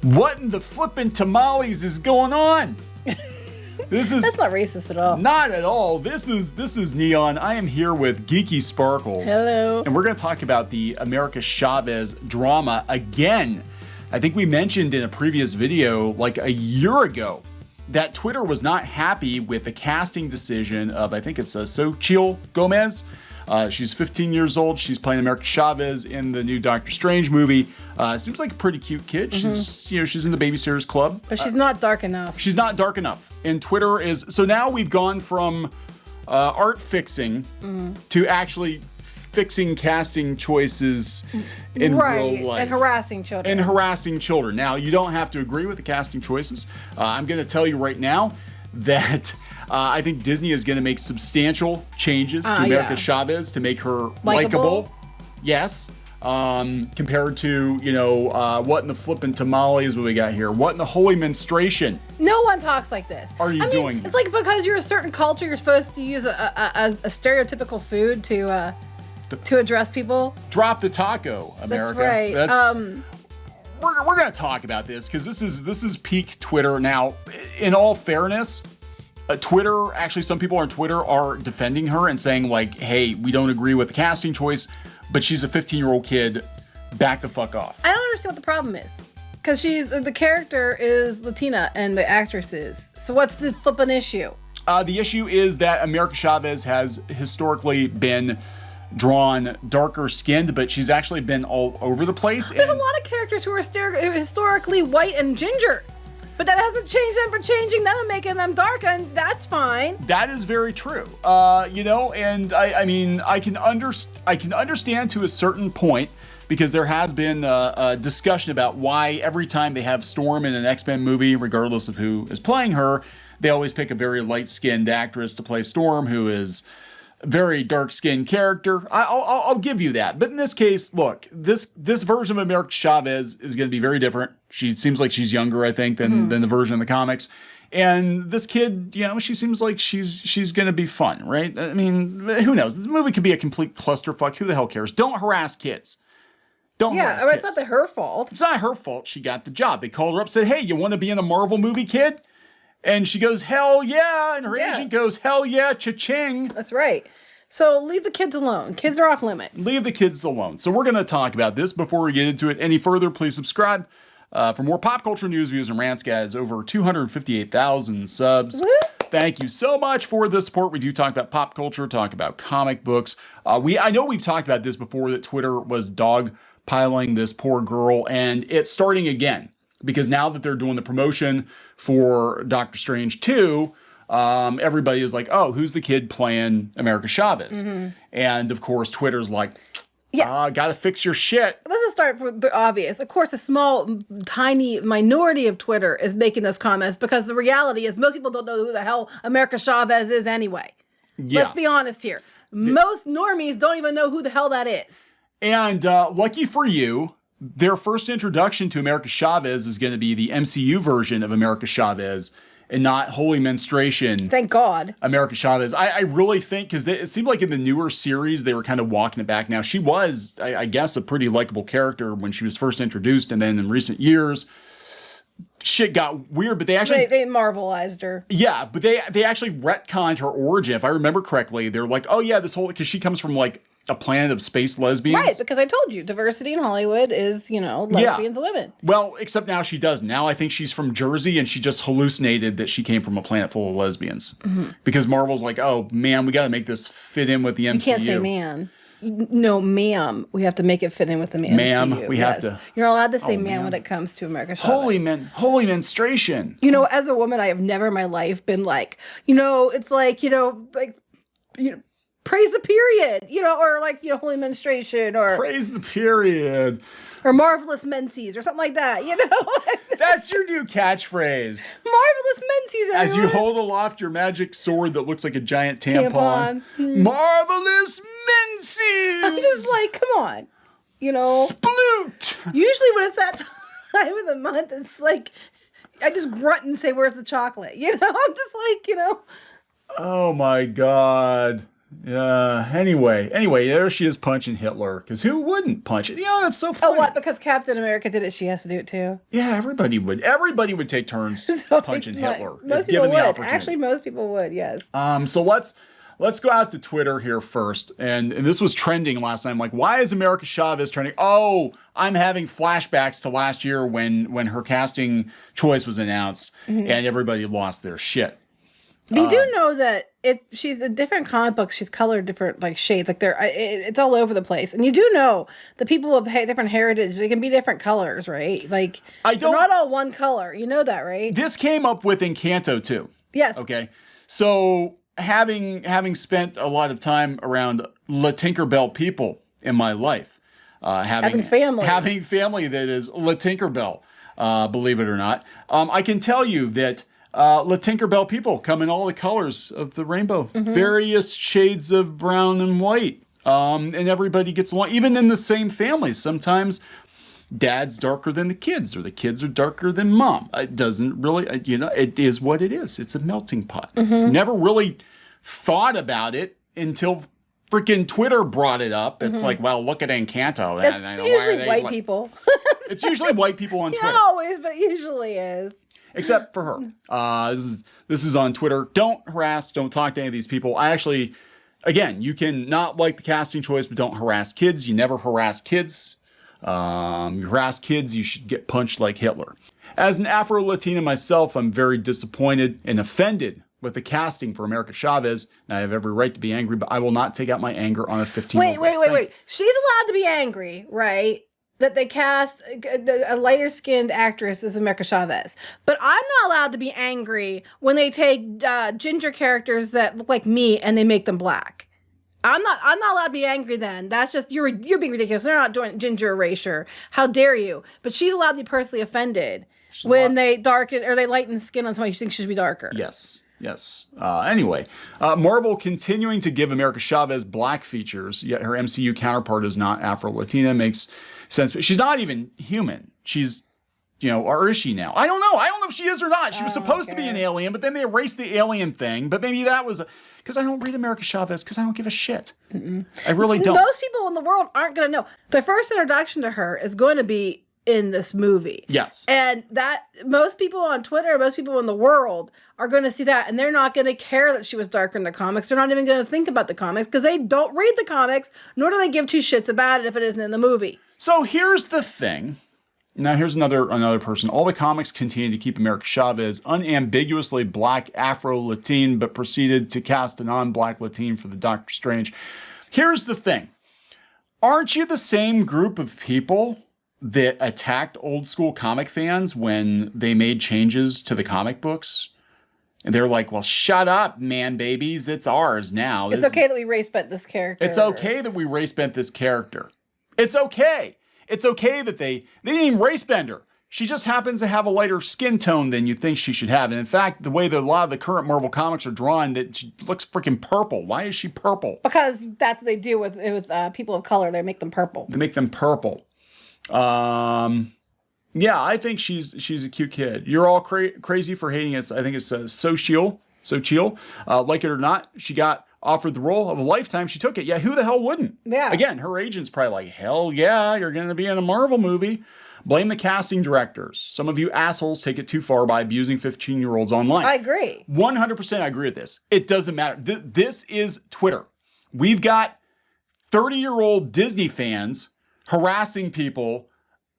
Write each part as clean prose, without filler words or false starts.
What in the flippin' tamales is going on? That's not racist at all. Not at all. This is Neon. I am here with Geeky Sparkles. Hello. And we're going to talk about the America Chavez drama again. I think we mentioned in a previous video like a year ago that Twitter was not happy with the casting decision of, I think it's Xochitl Gomez. She's 15 years old. She's playing America Chavez in the new Doctor Strange movie. Seems like a pretty cute kid. She's in the Babysitters Club. But she's not dark enough. She's not dark enough. And Twitter is, so now we've gone from art fixing to actually fixing casting choices in real life. And harassing children. Now, you don't have to agree with the casting choices. I'm going to tell you right now that I think Disney is going to make substantial changes to America Chavez to make her likable. Yes. Compared to, what in the flippin' tamales we got here? What in the holy menstruation? No one talks like this. Doing? It's like because you're a certain culture, you're supposed to use a stereotypical food to address people. Drop the taco, America. That's right. We're going to talk about this because this is peak Twitter. Now, in all fairness, Twitter, actually some people on Twitter are defending her and saying like, hey, we don't agree with the casting choice, but she's a 15-year-old kid. Back the fuck off. I don't understand what the problem is. Because the character is Latina and the actress is. So what's the flippin' issue? The issue is that America Chavez has historically been drawn darker skinned, but she's actually been all over the place. There's a lot of characters who are historically white and ginger. But that hasn't changed them for changing them and making them dark, and that's fine. That is very true. And I can understand to a certain point because there has been a discussion about why every time they have Storm in an X-Men movie, regardless of who is playing her, they always pick a very light-skinned actress to play Storm, who is a very dark-skinned character. I'll give you that. But in this case, look, this version of America Chavez is going to be very different. She seems like she's younger, I think, than the version in the comics. And this kid, she seems like she's going to be fun, right? I mean, who knows? This movie could be a complete clusterfuck. Who the hell cares? Don't harass kids. Harass kids. It's not her fault. It's not her fault she got the job. They called her up, said, hey, you want to be in a Marvel movie, kid? And she goes, hell yeah. And her agent goes, hell yeah, cha-ching. That's right. So leave the kids alone. Kids are off limits. Leave the kids alone. So we're going to talk about this. Before we get into it any further, please subscribe for more pop culture news, views, and rants, guys. Over 258,000 subs. Woo! Thank you so much for the support. We do talk about pop culture, talk about comic books. I know we've talked about this before, that Twitter was dogpiling this poor girl, and it's starting again. Because now that they're doing the promotion for Doctor Strange 2, everybody is like, oh, who's the kid playing America Chavez? And, of course, Twitter's like, gotta fix your shit. Let's just start with the obvious. Of course, a small, tiny minority of Twitter is making those comments because the reality is most people don't know who the hell America Chavez is anyway. Yeah. Let's be honest here. Most normies don't even know who the hell that is. And lucky for you, their first introduction to America Chavez is going to be the MCU version of America Chavez and not Holy Menstruation. Thank God. America Chavez. I really think, because it seemed like in the newer series, they were kind of walking it back. Now, she was, I guess, a pretty likable character when she was first introduced. And then in recent years, shit got weird, but they actually... They Marvelized her. Yeah, but they actually retconned her origin. If I remember correctly, they're like, oh yeah, this whole... Because she comes from like a planet of space lesbians. Right, because I told you, diversity in Hollywood is, lesbians and women. Well, except now she does. Now I think she's from Jersey and she just hallucinated that she came from a planet full of lesbians. Because Marvel's like, oh man, we got to make this fit in with the MCU. You can't say man. No, ma'am. We have to make it fit in with the MCU. Ma'am, we have to. You're allowed to say ma'am when it comes to America Chavez. Holy menstruation. As a woman, I have never in my life been like, it's like, praise the period, or like, holy menstruation, or praise the period, or marvelous menses, or something like that, That's your new catchphrase. Marvelous menses, everyone. As you hold aloft your magic sword that looks like a giant tampon. Marvelous menses. I'm just like, come on, Sploot. Usually when it's that time of the month, it's like, I just grunt and say, where's the chocolate? I'm just like, Oh my God. Anyway, there she is punching Hitler. Because who wouldn't punch it? That's so funny. Oh, what? Because Captain America did it, she has to do it too. Yeah, everybody would. Everybody would take turns punching Hitler. Most people would. Actually, most people would. Yes. So let's go out to Twitter here first. And this was trending last night. I'm like, why is America Chavez trending? Oh, I'm having flashbacks to last year when her casting choice was announced and everybody lost their shit. You do know that she's in different comic books. She's colored different shades. It's all over the place. And you do know the people of different heritage. They can be different colors, right? They're not all one color. You know that, right? This came up with Encanto too. Yes. Okay. So having spent a lot of time around La Tinkerbell people in my life, having family that is La Tinkerbell, believe it or not, I can tell you that. La Tinkerbell people come in all the colors of the rainbow, various shades of brown and white, and everybody gets along, even in the same family. Sometimes dad's darker than the kids, or the kids are darker than mom. It doesn't really, it is what it is. It's a melting pot. Never really thought about it until freaking Twitter brought it up. It's like, well, look at Encanto. It's usually white people. It's usually white people on Twitter. Not always, but usually is. Except for her. This is on Twitter. Don't harass, don't talk to any of these people. I actually, again, you can not like the casting choice, but don't harass kids. You never harass kids. You harass kids, you should get punched like Hitler. As an Afro-Latina myself, I'm very disappointed and offended with the casting for America Chavez. And I have every right to be angry, but I will not take out my anger on a 15-year-old. Wait. She's allowed to be angry, right? That they cast a lighter-skinned actress as America Chavez. But I'm not allowed to be angry when they take ginger characters that look like me and they make them black. I'm not allowed to be angry then. That's just, you're being ridiculous. They're not doing ginger erasure. How dare you? But she's allowed to be personally offended when they darken or they lighten the skin on somebody who thinks she should be darker. Yes. Anyway, Marvel continuing to give America Chavez black features, yet her MCU counterpart is not Afro-Latina. Makes sense, but she's not even human. She's, or is she now? I don't know. I don't know if she is or not. She was supposed to be an alien, but then they erased the alien thing. But maybe that was because I don't read America Chavez because I don't give a shit. I really don't. Most people in the world aren't going to know. The first introduction to her is going to be in this movie. Yes. And that most people on Twitter, most people in the world are going to see that, and they're not going to care that she was darker in the comics. They're not even going to think about the comics because they don't read the comics, nor do they give two shits about it if it isn't in the movie. So here's the thing. Now here's another person. All the comics continue to keep America Chavez unambiguously black Afro-Latin, but proceeded to cast a non-black Latin for the Doctor Strange. Here's the thing. Aren't you the same group of people that attacked old school comic fans when they made changes to the comic books? And they're like, well, shut up, man babies. It's ours now. It's okay that we race bent this character. It's okay that we race bent this character. It's okay. It's okay that they didn't even race bend her. She just happens to have a lighter skin tone than you think she should have. And in fact, the way that a lot of the current Marvel comics are drawn, that she looks freaking purple. Why is she purple? Because that's what they do with people of color. They make them purple. They make them purple. Yeah, I think she's a cute kid. You're all crazy for hating it. I think it's Xochitl. Like it or not, she got offered the role of a lifetime. She took it. Yeah, who the hell wouldn't? Yeah. Again, her agent's probably like, hell yeah, you're going to be in a Marvel movie. Blame the casting directors. Some of you assholes take it too far by abusing 15-year-olds online. I agree. 100% I agree with this. It doesn't matter. This is Twitter. We've got 30-year-old Disney fans harassing people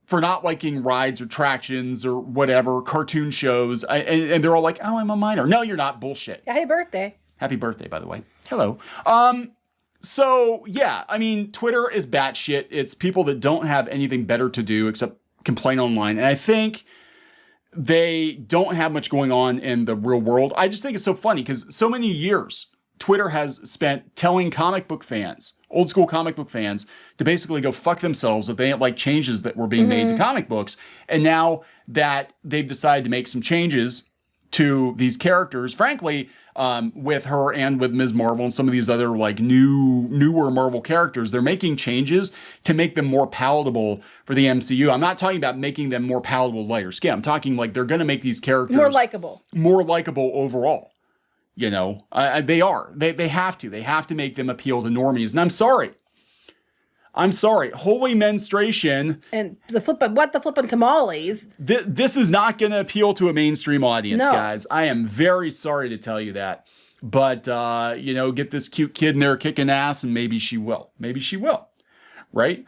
for not liking rides or attractions or whatever, cartoon shows. And they're all like, oh, I'm a minor. No, you're not. Bullshit. Happy birthday. Happy birthday, by the way. Hello. So, yeah, I mean, Twitter is batshit. It's people that don't have anything better to do except complain online. And I think they don't have much going on in the real world. I just think it's so funny because so many years Twitter has spent telling comic book fans, old school comic book fans, to basically go fuck themselves if they didn't like changes that were being made to comic books. And now that they've decided to make some changes to these characters, frankly, with her and with Ms. Marvel and some of these other like newer Marvel characters, they're making changes to make them more palatable for the MCU. I'm not talking about making them more palatable, lighter skin. I'm talking like they're going to make these characters more likable overall. You know, they are. They have to. They have to make them appeal to normies. And I'm sorry. Holy menstruation. And the flippin' tamales. This is not going to appeal to a mainstream audience, No. guys. I am very sorry to tell you that. But, you know, get this cute kid in there kicking ass and maybe she will. Maybe she will. Right?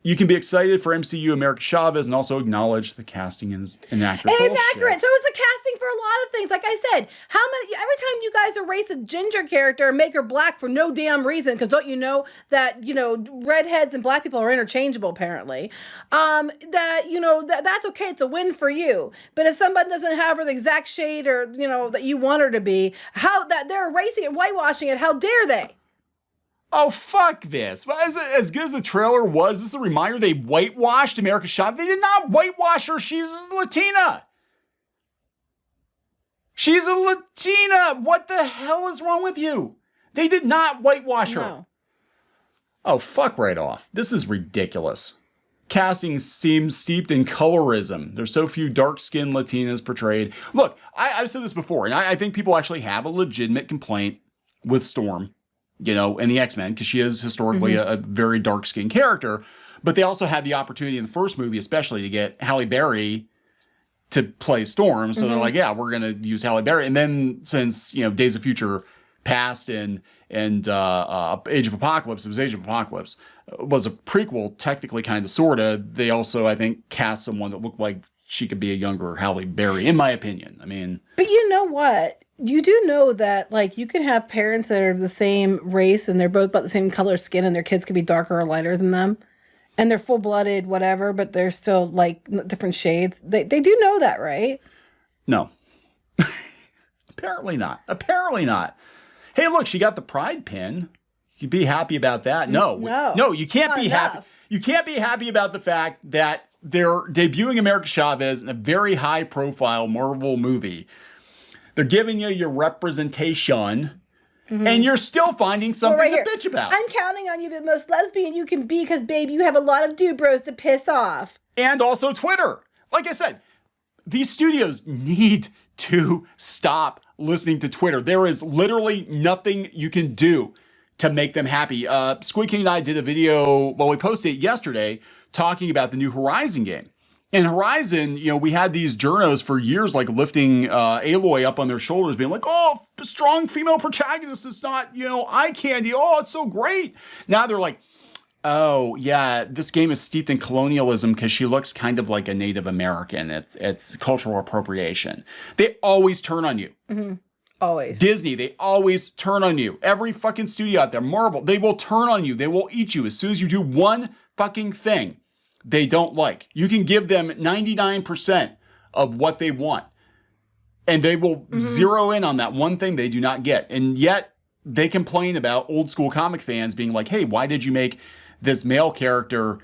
You can be excited for MCU America Chavez and also acknowledge the casting is inaccurate. Inaccurate. So is the casting for a lot of things. Like I said, every time you guys erase a ginger character and make her black for no damn reason, because don't you know that, you know, redheads and black people are interchangeable apparently, that's okay. It's a win for you. But if somebody doesn't have her the exact shade or, you know, that you want her to be, how that they're erasing it, whitewashing it, how dare they? Oh, fuck this. As good as the trailer was, this is a reminder they whitewashed America Chavez. They did not whitewash her. She's Latina. She's a Latina. What the hell is wrong with you? They did not whitewash her. No. Oh, fuck right off. This is ridiculous. Casting seems steeped in colorism. There's so few dark-skinned Latinas portrayed. Look, I've said this before, and I think people actually have a legitimate complaint with Storm. You know, and the X-Men, because she is historically a very dark-skinned character. But they also had the opportunity in the first movie, especially, to get Halle Berry to play Storm. So they're like, yeah, we're going to use Halle Berry. And then since, you know, Days of Future Past and Age of Apocalypse, it was Age of Apocalypse, was a prequel, technically, kind of, sort of. They also, I think, cast someone that looked like she could be a younger Halle Berry, in my opinion. I mean... But you know what? You do know that, like, you can have parents that are the same race and they're both about the same color skin and their kids could be darker or lighter than them. And they're full-blooded, whatever, but they're still, like, different shades. They do know that, right? No. Apparently not. Apparently not. Hey, look, she got the pride pin. You'd be happy about that. No, you can't be happy. You can't be happy about the fact that they're debuting America Chavez in a very high-profile Marvel movie. They're giving you your representation, and you're still finding something to bitch about. I'm counting on you to be the most lesbian you can be because, babe, you have a lot of dubros to piss off. And also Twitter. Like I said, these studios need to stop listening to Twitter. There is literally nothing you can do to make them happy. Squid King and I did a video, well, we posted it yesterday, talking about the new Horizon game. In Horizon, you know, we had these journos for years, like lifting Aloy up on their shoulders, being like, oh, strong female protagonist. It's not, you know, eye candy. Oh, it's so great. Now they're like, oh, yeah, this game is steeped in colonialism because she looks kind of like a Native American. It's cultural appropriation. They always turn on you. Mm-hmm. Always. Disney, they always turn on you. Every fucking studio out there, Marvel, they will turn on you. They will eat you as soon as you do one fucking thing they don't like. You can give them 99% of what they want, and they will zero in on that one thing they do not get. And yet they complain about old school comic fans being like, hey, why did you make this male character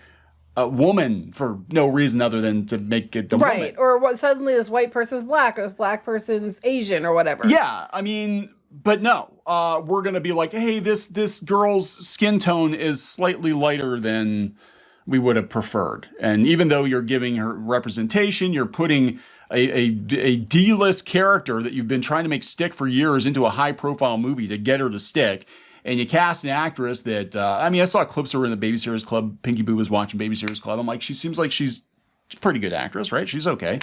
a woman for no reason other than to make it a woman? Right. Or what, suddenly this white person's black or this black person's Asian or whatever. Yeah. I mean, but no, we're going to be like, hey, this girl's skin tone is slightly lighter than we would have preferred. And even though you're giving her representation, you're putting a D-list character that you've been trying to make stick for years into a high-profile movie to get her to stick, and you cast an actress that, I saw clips of her in the Babysitters Club. Pinky Boo was watching Babysitters Club. I'm like, she seems like she's a pretty good actress, right? She's okay.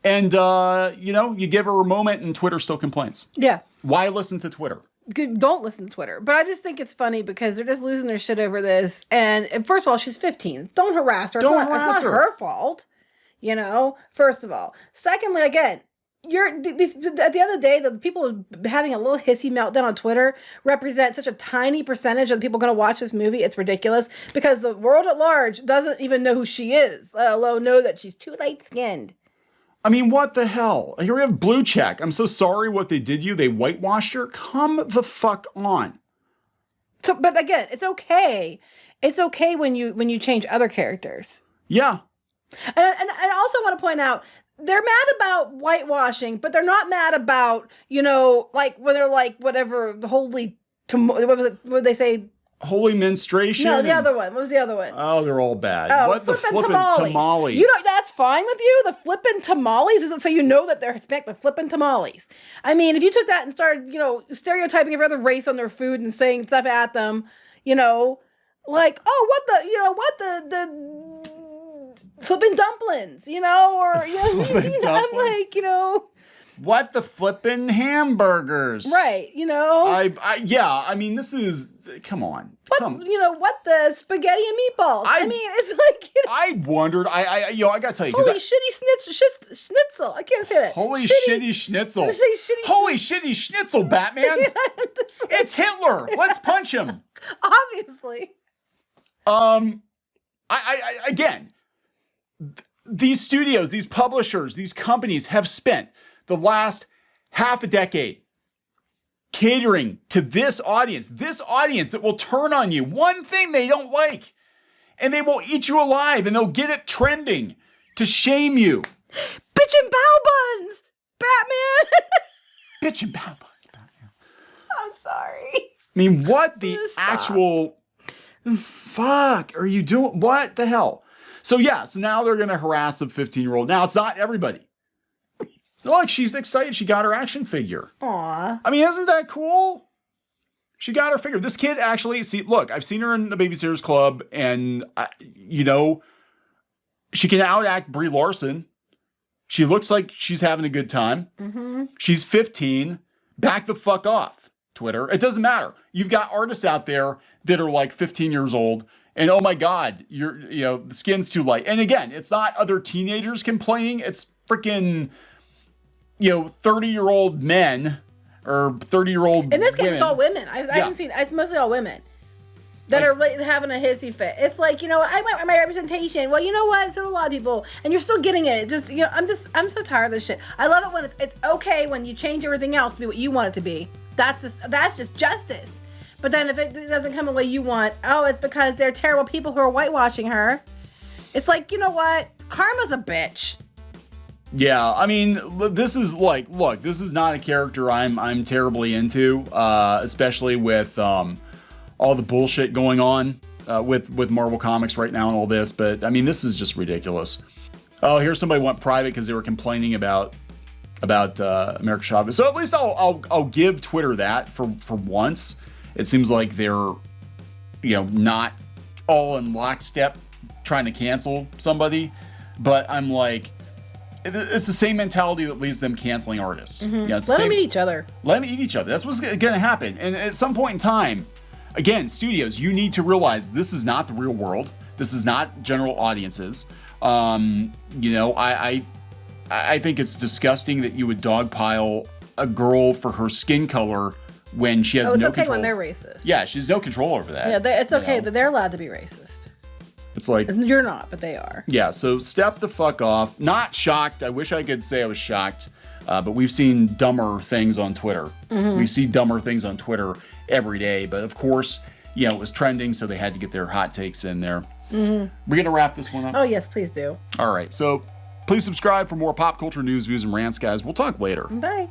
And, you give her a moment and Twitter still complains. Yeah. Why listen to Twitter? Don't listen to Twitter. But I just think it's funny because they're just losing their shit over this. And first of all, she's 15. Don't harass her. It's not her fault. First of all. Secondly, again, at the end of the day, the people having a little hissy meltdown on Twitter represent such a tiny percentage of the people going to watch this movie. It's ridiculous because the world at large doesn't even know who she is, let alone know that she's too light-skinned. I mean, what the hell? Here we have Blue Check. I'm so sorry what they did you. They whitewashed her. Come the fuck on. So, but again, it's okay. It's okay when you change other characters. Yeah. And I also want to point out, they're mad about whitewashing, but they're not mad about, like when they're like, whatever, holy, what was it, what did they say? Holy menstruation. No, the other one. What was the other one? Oh, they're all bad. Oh, what the flippin' tamales? You know, that's fine with you? The flippin' tamales? Is it so you know that they're Hispanic, the flippin' tamales? I mean, if you took that and started, you know, stereotyping every other race on their food and saying stuff at them, you know, like, the flippin' dumplings, you know, or, you know, I'm like, you know. What the flippin' hamburgers? Right, you know. I mean, this is, come on. You know, what the spaghetti and meatballs? I mean, it's like, you know. I wondered, I gotta tell you. Holy shitty schnitzel. I can't say that. Holy shitty schnitzel. Holy shitty schnitzel, Batman. It's Hitler. Let's punch him. Obviously. Again, these studios, these publishers, these companies have spent the last half a decade catering to this audience that will turn on you. One thing they don't like, and they will eat you alive, and they'll get it trending to shame you. Bitch and bow buns, Batman. Bitch and bow buns, Batman. I'm sorry. I mean, what the actual fuck are you doing? What the hell? So yeah, so now they're going to harass a 15-year-old. Now, it's not everybody. Look, she's excited. She got her action figure. Aw. I mean, isn't that cool? She got her figure. This kid actually, look, I've seen her in the Babysitters Club, and, you know, she can outact Brie Larson. She looks like she's having a good time. Mm-hmm. She's 15. Back the fuck off, Twitter. It doesn't matter. You've got artists out there that are like 15 years old, and oh my God, the skin's too light. And again, it's not other teenagers complaining. It's freaking, 30-year-old men or 30-year-old in this case, women. it's all women. I haven't seen, it's mostly all women that are having a hissy fit. It's like, I want my representation. Well, you know what? So do a lot of people, and you're still getting it. Just, I'm so tired of this shit. I love it when it's okay when you change everything else to be what you want it to be. That's just justice. But then if it doesn't come the way you want, it's because they're terrible people who are whitewashing her. It's like, you know what? Karma's a bitch. Yeah, I mean, this is like, look, this is not a character I'm terribly into, especially with all the bullshit going on with Marvel Comics right now and all this. But I mean, this is just ridiculous. Oh, here's somebody went private because they were complaining about America Chavez. So at least I'll give Twitter that for once. It seems like they're not all in lockstep trying to cancel somebody, but I'm like, it's the same mentality that leads them canceling artists. Mm-hmm. Let them eat each other. Let them eat each other. That's what's going to happen. And at some point in time, again, studios, you need to realize this is not the real world. This is not general audiences. I think it's disgusting that you would dogpile a girl for her skin color when she has no control. It's okay when they're racist. Yeah, she has no control over that. Yeah, it's okay that they're allowed to be racist. It's like, you're not, but they are. Yeah, so step the fuck off. Not shocked. I wish I could say I was shocked, but we've seen dumber things on Twitter. Mm-hmm. We see dumber things on Twitter every day. But of course, it was trending, so they had to get their hot takes in there. Mm-hmm. We're going to wrap this one up. Oh, yes, please do. All right, so please subscribe for more pop culture news, views, and rants, guys. We'll talk later. Bye.